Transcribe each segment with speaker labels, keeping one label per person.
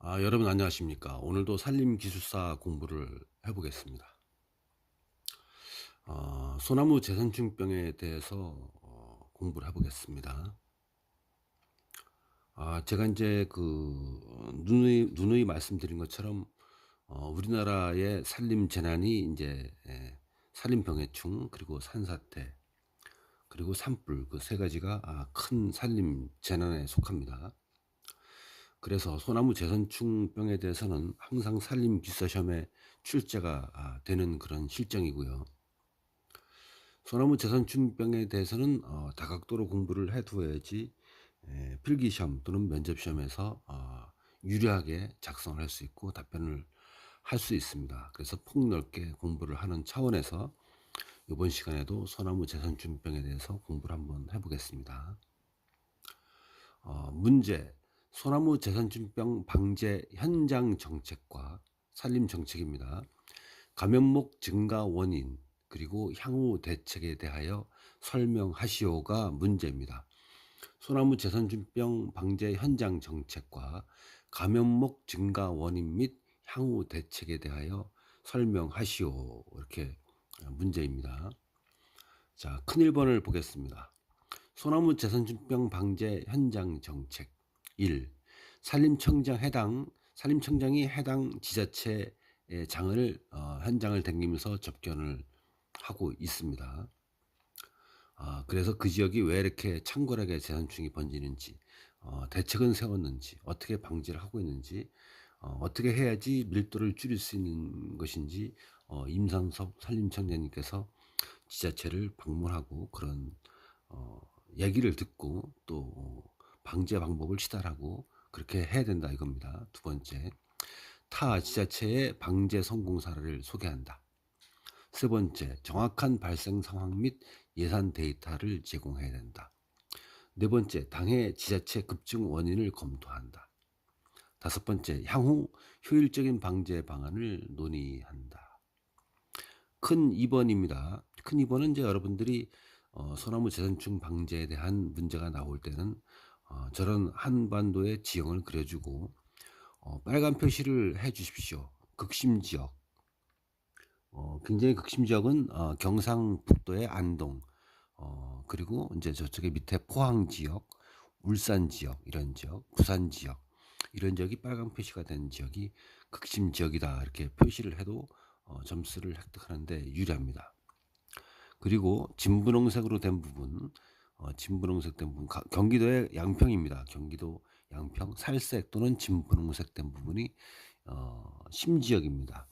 Speaker 1: 여러분 안녕하십니까? 오늘도 산림기술사 공부를 해보겠습니다. 소나무 재선충병에 대해서 공부를 해보겠습니다. 제가 이제 누누이 말씀드린 것처럼 우리나라의 산림 재난이 이제 산림병해충 그리고 산사태 그리고 산불 그 세 가지가 큰 산림 재난에 속합니다. 그래서 소나무 재선충병에 대해서는 항상 산림기사 시험에 출제가 되는 그런 실정이고요. 소나무 재선충병에 대해서는 다각도로 공부를 해두어야지 필기시험 또는 면접시험에서 유리하게 작성을 할 수 있고 답변을 할 수 있습니다. 그래서 폭넓게 공부를 하는 차원에서 이번 시간에도 소나무 재선충병에 대해서 공부를 한번 해보겠습니다. 문제: 소나무 재선충병 방제 현장 정책과 산림 정책입니다. 감염목 증가 원인 그리고 향후 대책에 대하여 설명하시오가 문제입니다. 소나무 재선충병 방제 현장 정책과 감염목 증가 원인 및 향후 대책에 대하여 설명하시오, 이렇게 문제입니다. 자, 큰 1번을 보겠습니다. 소나무 재선충병 방제 현장 정책 1. 산림청장이 해당 지자체의 장을 현장을 다니면서 접견을 하고 있습니다. 그래서 그 지역이 왜 이렇게 창궐하게 재선충이 번지는지, 대책은 세웠는지, 어떻게 방지를 하고 있는지, 어떻게 해야지 밀도를 줄일 수 있는 것인지 임상섭 산림청장님께서 지자체를 방문하고 그런 얘기를 듣고 또 방제 방법을 시달하고 그렇게 해야 된다 이겁니다. 두 번째, 타 지자체의 방제 성공 사례를 소개한다. 세 번째, 정확한 발생 상황 및 예산 데이터를 제공해야 된다. 네 번째, 당해 지자체 급증 원인을 검토한다. 다섯 번째, 향후 효율적인 방제 방안을 논의한다. 큰 2번입니다. 큰 2번은 이제 여러분들이 소나무 재선충 방제에 대한 문제가 나올 때는 저런 한반도의 지형을 그려주고 빨간 표시를 해 주십시오. 극심지역. 굉장히 극심지역은 경상북도의 안동, 그리고 이제 저쪽에 밑에 포항 지역, 울산 지역, 이런 지역, 부산 지역, 이런 지역이 빨간 표시가 된 지역이 극심 지역이다, 이렇게 표시를 해도 점수를 획득하는데 유리합니다. 그리고 진분홍색으로 된 부분, 진분홍색 된 부분, 경기도의 양평입니다. 경기도 양평 살색 또는 진분홍색 된 부분이 심지역입니다.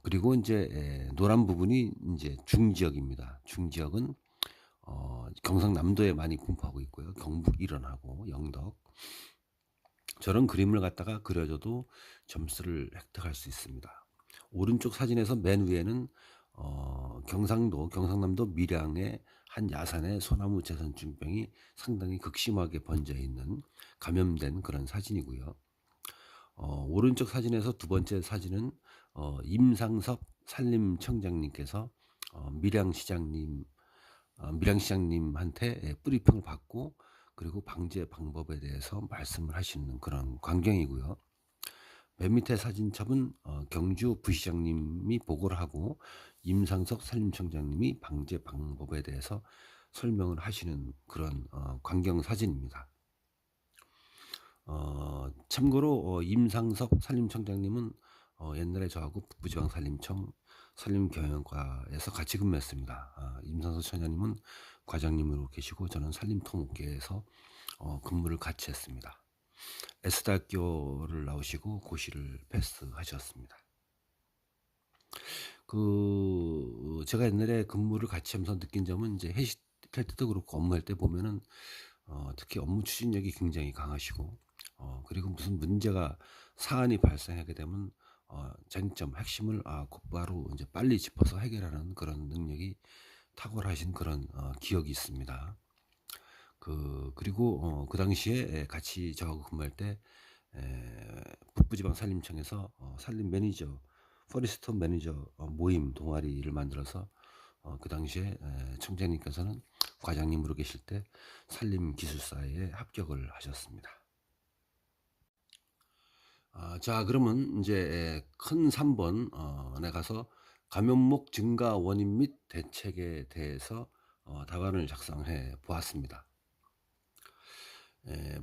Speaker 1: 그리고 이제 노란 부분이 이제 중지역입니다. 중지역은 경상남도에 많이 분포하고 있고요. 경북 일원하고 영덕. 저런 그림을 갖다가 그려줘도 점수를 획득할 수 있습니다. 오른쪽 사진에서 맨 위에는 경상남도 밀양의 한 야산의 소나무 재선충병이 상당히 극심하게 번져 있는 감염된 그런 사진이고요. 오른쪽 사진에서 두 번째 사진은 임상섭 산림청장님께서 밀양시장님한테 브리핑을 받고 그리고 방제 방법에 대해서 말씀을 하시는 그런 광경이고요. 맨 밑에 사진첩은 경주 부시장님이 보고를 하고 임상석 산림청장님이 방제 방법에 대해서 설명을 하시는 그런 광경 사진입니다. 참고로 임상석 산림청장님은 옛날에 저하고 북부지방 산림경영과에서 같이 근무했습니다. 임상석 청장님은 과장님으로 계시고 저는 산림토목계에서 근무를 같이 했습니다. S대학교를 나오시고 고시를 패스하셨습니다. 제가 옛날에 근무를 같이 하면서 느낀 점은 이제 회식할 때도 그렇고 업무할 때 보면은 특히 업무 추진력이 굉장히 강하시고 그리고 무슨 문제가 사안이 발생하게 되면 쟁점 핵심을 곧바로 이제 빨리 짚어서 해결하는 그런 능력이 탁월하신 그런 기억이 있습니다. 그리고 그 당시에 같이 저하고 근무할 때 북부지방 산림청에서 산림 매니저, 포레스트 매니저 모임 동아리를 만들어서 그 당시에 청장님께서는 과장님으로 계실 때 산림기술사에 합격을 하셨습니다. 자, 그러면 이제 큰 3 번 에 가서 감염목 증가 원인 및 대책에 대해서 답안을 작성해 보았습니다.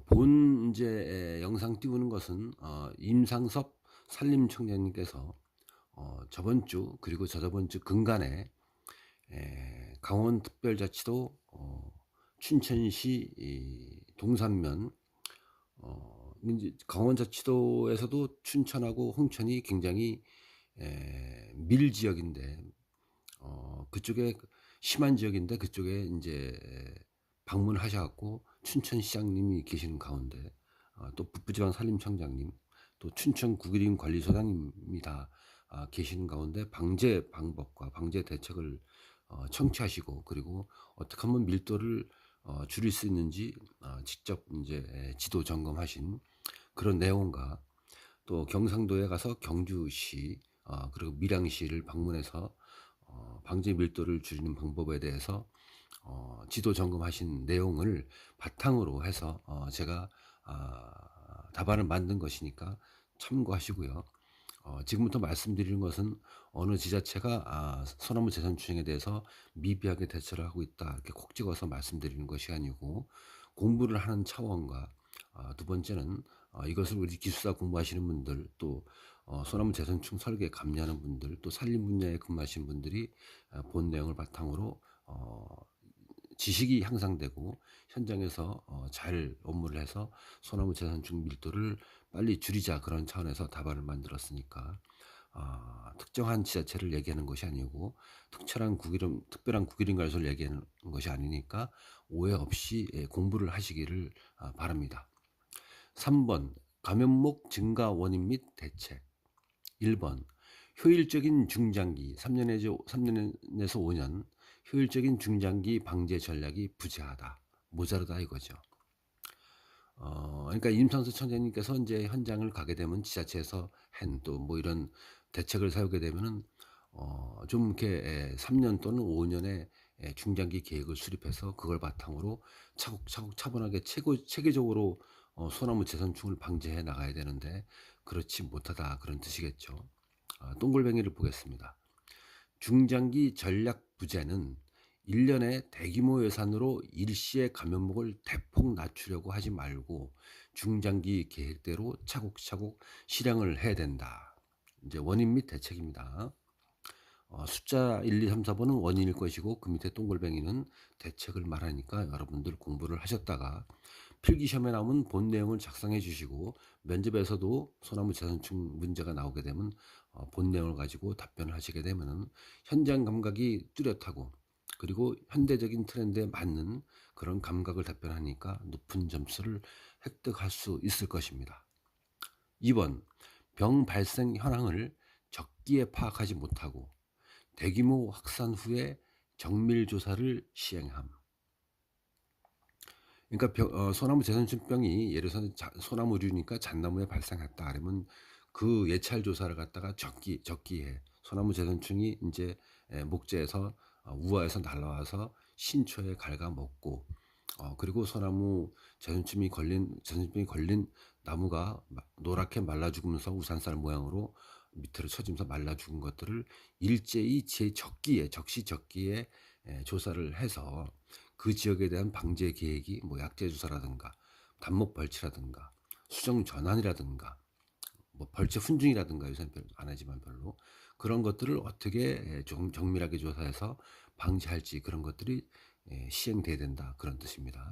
Speaker 1: 본 이제 영상 띄우는 것은 임상섭 산림청장님께서 저번 주 그리고 저저번 주 근간에 강원특별자치도 춘천시 이 동산면 인제 강원자치도에서도 춘천하고 홍천이 굉장히 밀 지역인데 그쪽에 심한 지역인데 그쪽에 인제 방문하셔 갖고 춘천시장님이 계시는 가운데 또 북부지방 산림청장님 또 춘천구기림 관리소장님이 다 계시는 가운데 방제 방법과 방제 대책을 청취하시고 그리고 어떻게 하면 밀도를 줄일 수 있는지 직접 인제 지도 점검하신 그런 내용과 또 경상도에 가서 경주시 그리고 밀양시를 방문해서 방제 밀도를 줄이는 방법에 대해서 지도 점검하신 내용을 바탕으로 해서 제가 답안을 만든 것이니까 참고하시고요. 지금부터 말씀드리는 것은 어느 지자체가 소나무 재산 추진에 대해서 미비하게 대처를 하고 있다 이렇게 콕 찍어서 말씀드리는 것이 아니고 공부를 하는 차원과 두 번째는 이것을 우리 기술사 공부하시는 분들 또 소나무 재선충 설계 감리하는 분들 또 산림 분야에 근무하시는 분들이 본 내용을 바탕으로 지식이 향상되고 현장에서 잘 업무를 해서 소나무 재산충 밀도를 빨리 줄이자 그런 차원에서 답안을 만들었으니까 특정한 지자체를 얘기하는 것이 아니고 특별한 국기림 관리소를 얘기하는 것이 아니니까 오해 없이 공부를 하시기를 바랍니다. 3번 감염목 증가 원인 및 대책. 1번 효율적인 중장기 3년에서 5년 효율적인 중장기 방제 전략이 부재하다. 모자르다 이거죠. 그러니까 임상수 청장님께서 이제 현장을 가게 되면 지자체에서 한 또 뭐 이런 대책을 세우게 되면은 좀 이렇게 3년 또는 5년의 중장기 계획을 수립해서 그걸 바탕으로 차곡차곡 차분하게 체계적으로 소나무 재선충을 방제해 나가야 되는데 그렇지 못하다 그런 뜻이겠죠. 동글뱅이를 보겠습니다. 중장기 전략 부재는 1년에 대규모 예산으로 일시에 감염목을 대폭 낮추려고 하지 말고 중장기 계획대로 차곡차곡 실행을 해야 된다. 이제 원인 및 대책입니다. 숫자 1, 2, 3, 4번은 원인일 것이고 그 밑에 동글뱅이는 대책을 말하니까 여러분들 공부를 하셨다가 필기시험에 나오면 본 내용을 작성해 주시고 면접에서도 소나무 재선충 문제가 나오게 되면 본 내용을 가지고 답변을 하시게 되면은 현장 감각이 뚜렷하고 그리고 현대적인 트렌드에 맞는 그런 감각을 답변하니까 높은 점수를 획득할 수 있을 것입니다. 2번 병 발생 현황을 적기에 파악하지 못하고 대규모 확산 후에 정밀 조사를 시행함. 그러니까 소나무 재선충병이 예를 들어서 소나무류니까 잣나무에 발생했다 그러면 그 예찰 조사를 갖다가 적기에 소나무 재선충이 인제 목재에서 우하에서 날아와서 신초에 갉아먹고 그리고 소나무 재선충병이 걸린 나무가 노랗게 말라 죽으면서 우산살 모양으로 밑으로 처지면서 말라 죽은 것들을 일제히 적시적기에 조사를 해서 그 지역에 대한 방제 계획이 뭐 약재 조사라든가 단목 벌치라든가 수정 전환이라든가 뭐 벌채 훈증이라든가 요새는 안 하지만 별로 그런 것들을 어떻게 좀 정밀하게 조사해서 방지할지 그런 것들이 시행돼야 된다 그런 뜻입니다.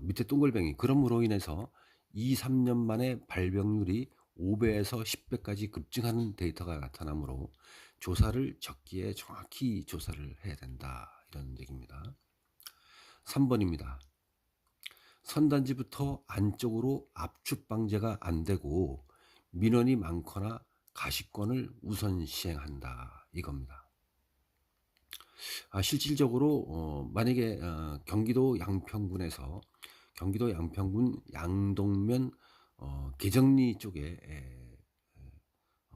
Speaker 1: 밑에 동글뱅이 그럼으로 인해서 2, 3년 만에 발병률이 5배에서 10배까지 급증하는 데이터가 나타나므로 조사를 적기에 정확히 조사를 해야 된다 이런 얘기입니다. 3번입니다. 선단지부터 안쪽으로 압축 방제가 안 되고 민원이 많거나 가시권을 우선 시행한다 이겁니다. 실질적으로 만약에 경기도 양평군 양동면 계정리 쪽에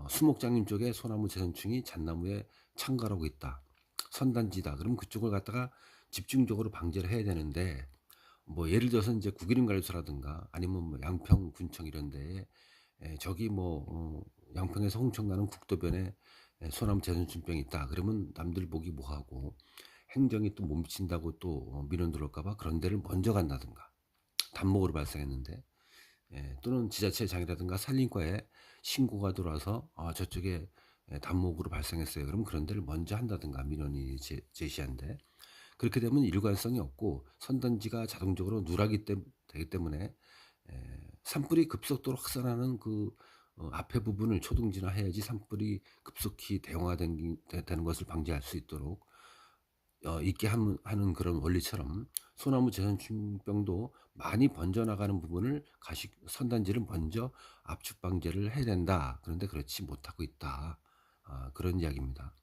Speaker 1: 수목장님 쪽에 소나무 재선충이 잣나무에 창갈하고 있다. 선단지다. 그럼 그쪽을 갖다가 집중적으로 방제를 해야 되는데 뭐 예를 들어서 이제 구기림 관리소라든가 아니면 뭐 양평군청 이런 데에 저기 뭐 양평에서 홍천 가는 국도변에 소나무 재선충병이 있다. 그러면 남들 보기 뭐하고 행정이 또 못 미친다고 또 민원 들어올까 봐 그런 데를 먼저 간다든가 단목으로 발생했는데 또는 지자체장이라든가 산림과에 신고가 들어와서 저쪽에 단목으로 발생했어요. 그럼 그런 데를 먼저 한다든가 민원이 제시한데 그렇게 되면 일관성이 없고 선단지가 자동적으로 누락이 되기 때문에 산불이 급속도로 확산하는 그 앞에 부분을 초등진화해야지 산불이 급속히 되는 것을 방지할 수 있도록 있게 하는 그런 원리처럼 소나무 재선충병도 많이 번져나가는 부분을 가시 선단지를 먼저 압축 방제를 해야 된다. 그런데 그렇지 못하고 있다. 그런 이야기입니다.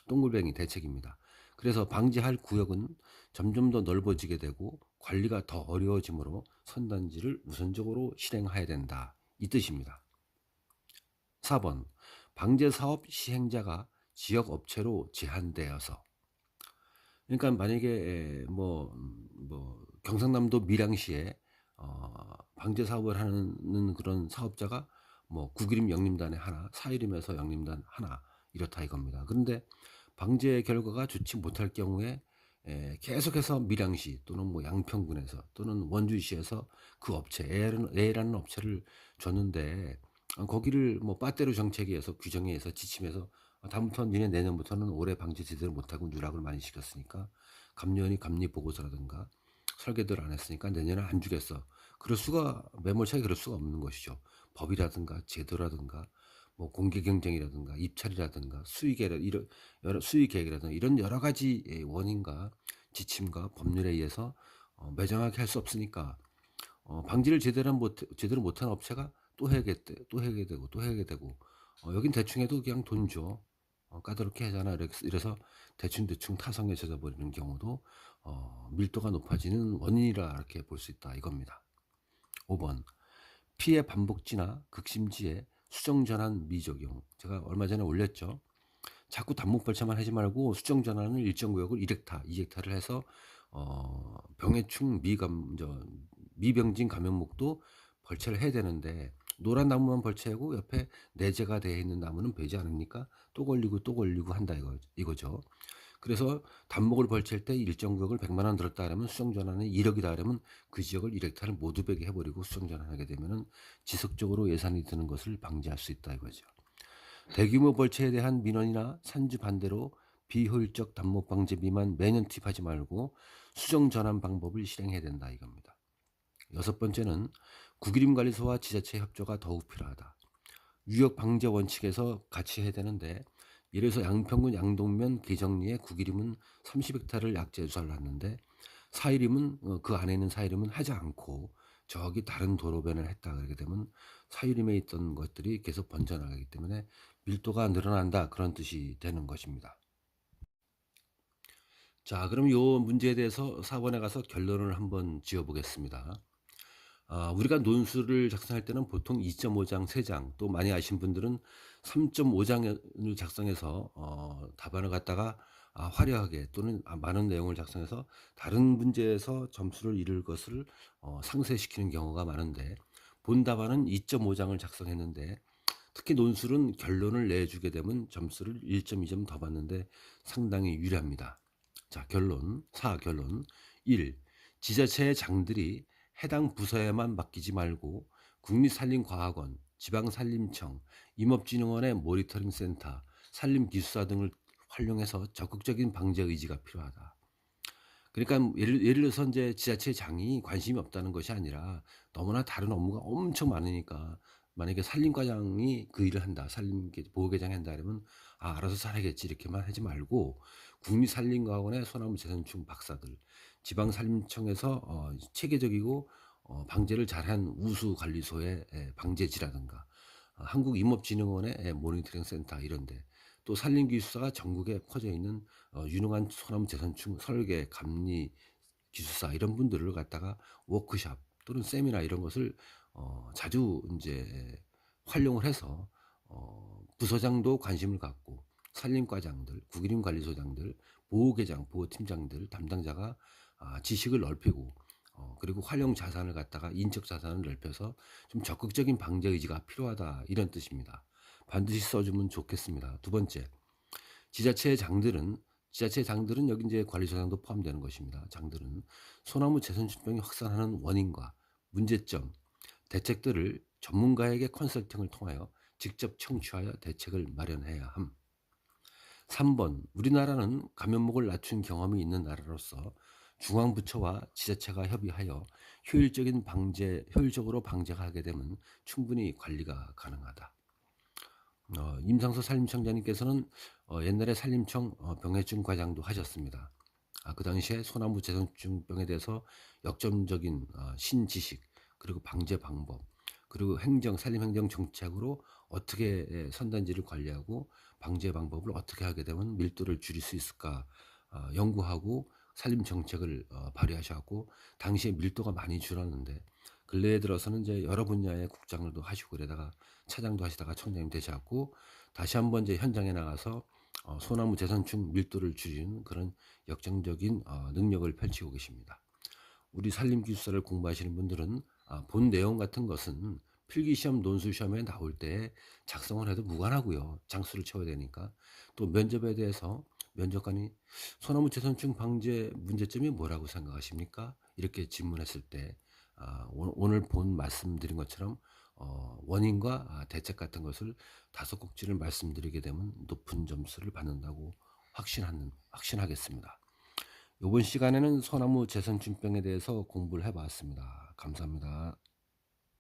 Speaker 1: 동글뱅이 대책입니다. 그래서 방지할 구역은 점점 더 넓어지게 되고 관리가 더 어려워지므로 선단지를 우선적으로 실행해야 된다. 이 뜻입니다. 4번 방제사업 시행자가 지역 업체로 제한되어서 그러니까 만약에 뭐 경상남도 밀양시에 방제 사업을 하는 그런 사업자가 뭐 구기림 영림단에 하나, 사이림에서 영림단 하나 이렇다 이겁니다. 그런데 방제 결과가 좋지 못할 경우에 계속해서 밀양시 또는 뭐 양평군에서 또는 원주시에서 그 업체 A라는 업체를 줬는데 거기를 뭐 빠떼로 정책위에서 규정위에서 지침해서 다음부터 니네 내년부터는 올해 방제 제대로 못하고 누락을 많이 시켰으니까 감년이 감리 보고서라든가 설계도를 안 했으니까 내년에 안 주겠어. 그럴 수가 매몰차게 그럴 수가 없는 것이죠. 법이라든가 제도라든가 뭐 공개 경쟁이라든가 입찰이라든가 수익 계획이라든가 이런 여러 가지 원인과 지침과 법률에 의해서 매정하게 할 수 없으니까 방지를 제대로 못한 업체가 또 해야게 되고 또 해야게 되고 여긴 대충 해도 그냥 돈 줘. 까다롭게 하잖아. 이래서 대충 타성에 젖어버리는 경우도 밀도가 높아지는 원인이라 이렇게 볼 수 있다 이겁니다. 5번 피해 반복지나 극심지에 수정전환 미적용. 제가 얼마 전에 올렸죠. 자꾸 단목 발차만 하지 말고 수정 전환을 일정 구역을 2헥타를 해서 병해충 미병진 감염목도 벌채를 해야 되는데 노란 나무만 벌채하고 옆에 내재가 되어 있는 나무는 베지 않으니까 또 걸리고 한다 이거죠. 그래서 단목을 벌칠 때 일정 구역을 100만 원 들었다 그러면 수정 전환이 1억이다 그러면 그 지역을 1헥타를 모두 베게 해버리고 수정 전환하게 되면은 지속적으로 예산이 드는 것을 방지할 수 있다 이거죠. 대규모 벌채에 대한 민원이나 산지 반대로 비효율적 단목 방제 미만 매년 투입하지 말고 수정 전환 방법을 실행해야 된다 이겁니다. 6번째는 구기림관리소와 지자체 협조가 더욱 필요하다. 유역 방제 원칙에서 같이 해야 되는데 예를 들어서 양평군 양동면 계정리에 구기림은 30헥타를 약제 주사를 놨는데 사유림은 그 안에 있는 사유림은 하지 않고 저기 다른 도로변을 했다 그러게 되면 사유림에 있던 것들이 계속 번져나가기 때문에 밀도가 늘어난다 그런 뜻이 되는 것입니다. 자, 그럼 요 문제에 대해서 4번에 가서 결론을 한번 지어 보겠습니다. 우리가 논술을 작성할 때는 보통 2.5장 3장 또 많이 아신 분들은 3.5장을 작성해서 답안을 갖다가 화려하게 또는 많은 내용을 작성해서 다른 문제에서 점수를 잃을 것을 상쇄시키는 경우가 많은데 본 답안은 2.5장을 작성했는데 특히 논술은 결론을 내주게 되면 점수를 1.2점 더 받는데 상당히 유리합니다. 자, 결론 1. 지자체의 장들이 해당 부서에만 맡기지 말고 국립산림과학원, 지방산림청, 임업진흥원의 모니터링 센터, 산림기술사 등을 활용해서 적극적인 방제 의지가 필요하다. 그러니까 예를 들어서 이제 지자체 장이 관심이 없다는 것이 아니라 너무나 다른 업무가 엄청 많으니까 만약에 산림과장이 그 일을 한다, 보호계장이 한다 그러면 알아서 잘하겠지 이렇게만 하지 말고 국립산림과학원의 소나무 재선충 박사들, 지방산림청에서 체계적이고 방제를 잘한 우수관리소의 방제지라든가 한국임업진흥원의 모니터링 센터 이런데 또 산림기술사가 전국에 퍼져 있는 유능한 소나무 재선충 설계, 감리 기술사 이런 분들을 갖다가 워크샵 또는 세미나 이런 것을 자주 이제 활용을 해서 부서장도 관심을 갖고 산림과장들, 구기림관리소장들, 보호계장, 보호팀장들 담당자가 지식을 넓히고 그리고 활용 자산을 갖다가 인적 자산을 넓혀서 좀 적극적인 방제 의지가 필요하다 이런 뜻입니다. 반드시 써주면 좋겠습니다. 두 번째, 지자체의 장들은 여기 이제 관리소장도 포함되는 것입니다. 장들은 소나무 재선출병이 확산하는 원인과 문제점, 대책들을 전문가에게 컨설팅을 통하여 직접 청취하여 대책을 마련해야 함. 3번, 우리나라는 감염목을 낮춘 경험이 있는 나라로서 중앙부처와 지자체가 협의하여 효율적으로 방제가 하게 되면 충분히 관리가 가능하다. 임상서 산림청장님께서는 옛날에 산림청 병해증 과장도 하셨습니다. 그 당시에 소나무 재선충병에 대해서 역점적인 신지식, 그리고 방제 방법, 그리고 산림행정 정책으로 어떻게 선단지를 관리하고 방제 방법을 어떻게 하게 되면 밀도를 줄일 수 있을까 연구하고 산림 정책을 발휘하셨고, 당시에 밀도가 많이 줄었는데 근래에 들어서는 이제 여러 분야의 국장을도 하시고 그러다가 차장도 하시다가 청장님 되셨고, 다시 한번 이제 현장에 나가서 소나무 재선충 밀도를 줄이는 그런 역정적인 능력을 펼치고 계십니다. 우리 산림기술사를 공부하시는 분들은 본 내용 같은 것은 필기시험, 논술시험에 나올 때 작성을 해도 무관하고요. 장수를 채워야 되니까. 또 면접에 대해서 면접관이 소나무 재선충 방제 문제점이 뭐라고 생각하십니까? 이렇게 질문했을 때 오늘 본 말씀드린 것처럼 원인과 대책 같은 것을 5꼭지를 말씀드리게 되면 높은 점수를 받는다고 확신하겠습니다. 이번 시간에는 소나무 재선충병에 대해서 공부를 해봤습니다. 감사합니다.